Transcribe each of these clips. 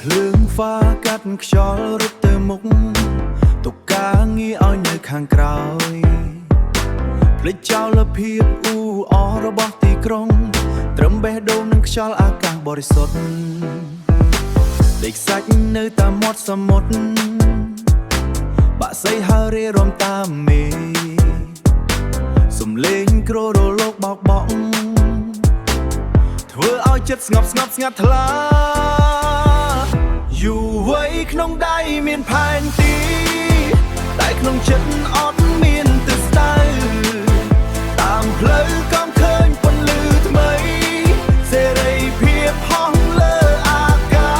ភ្លើងฟ้าកាត់ខ្យល់រត់ទៅមុខទុកការងារឲ្យនៅខាងក្រោយភ្លេចចោលភាពអ៊ូអររបស់ទីក្រុងត្រឹមបេះដូងនឹងខ្យល់អាកាសបរិសុទ្ធដេកសាច់នៅតាមមាត់សមុទ្របាក់សីហើរេរំតាមមេសំលេងគ្រោរលោកបោកបក់ធ្វើឲ្យចិត្តស្ងប់ស្ងាត់ថ្លាយូរវ័យក្នុងដៃមានផែនទីតែក្នុងចិត្តអត់មានទិសដៅតាមផ្លូវកំឃើញពន្លឺថ្មីសេរីភាពហោះលើអាកា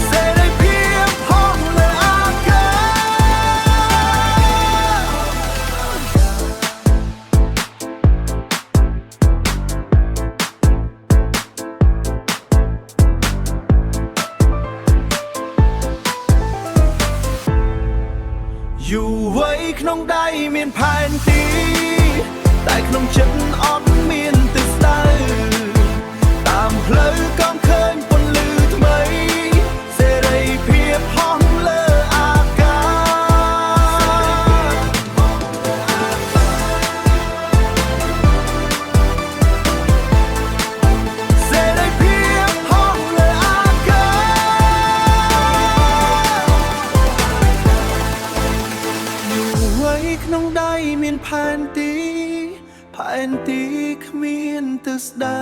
សសេរីភាពហោះលើអាកាសយូរវ័យក្នុងដៃមានផែនទីតែក្នុងចិត្តអត់មានទិសដៅតាមផ្លូវកំឃើញពន្លឺថ្មីសេរីភាពហោះលើអាកាសសេរីភាពហោះលើអាកាសក្នុងដៃមានផែនទីគ្មានទិសដៅ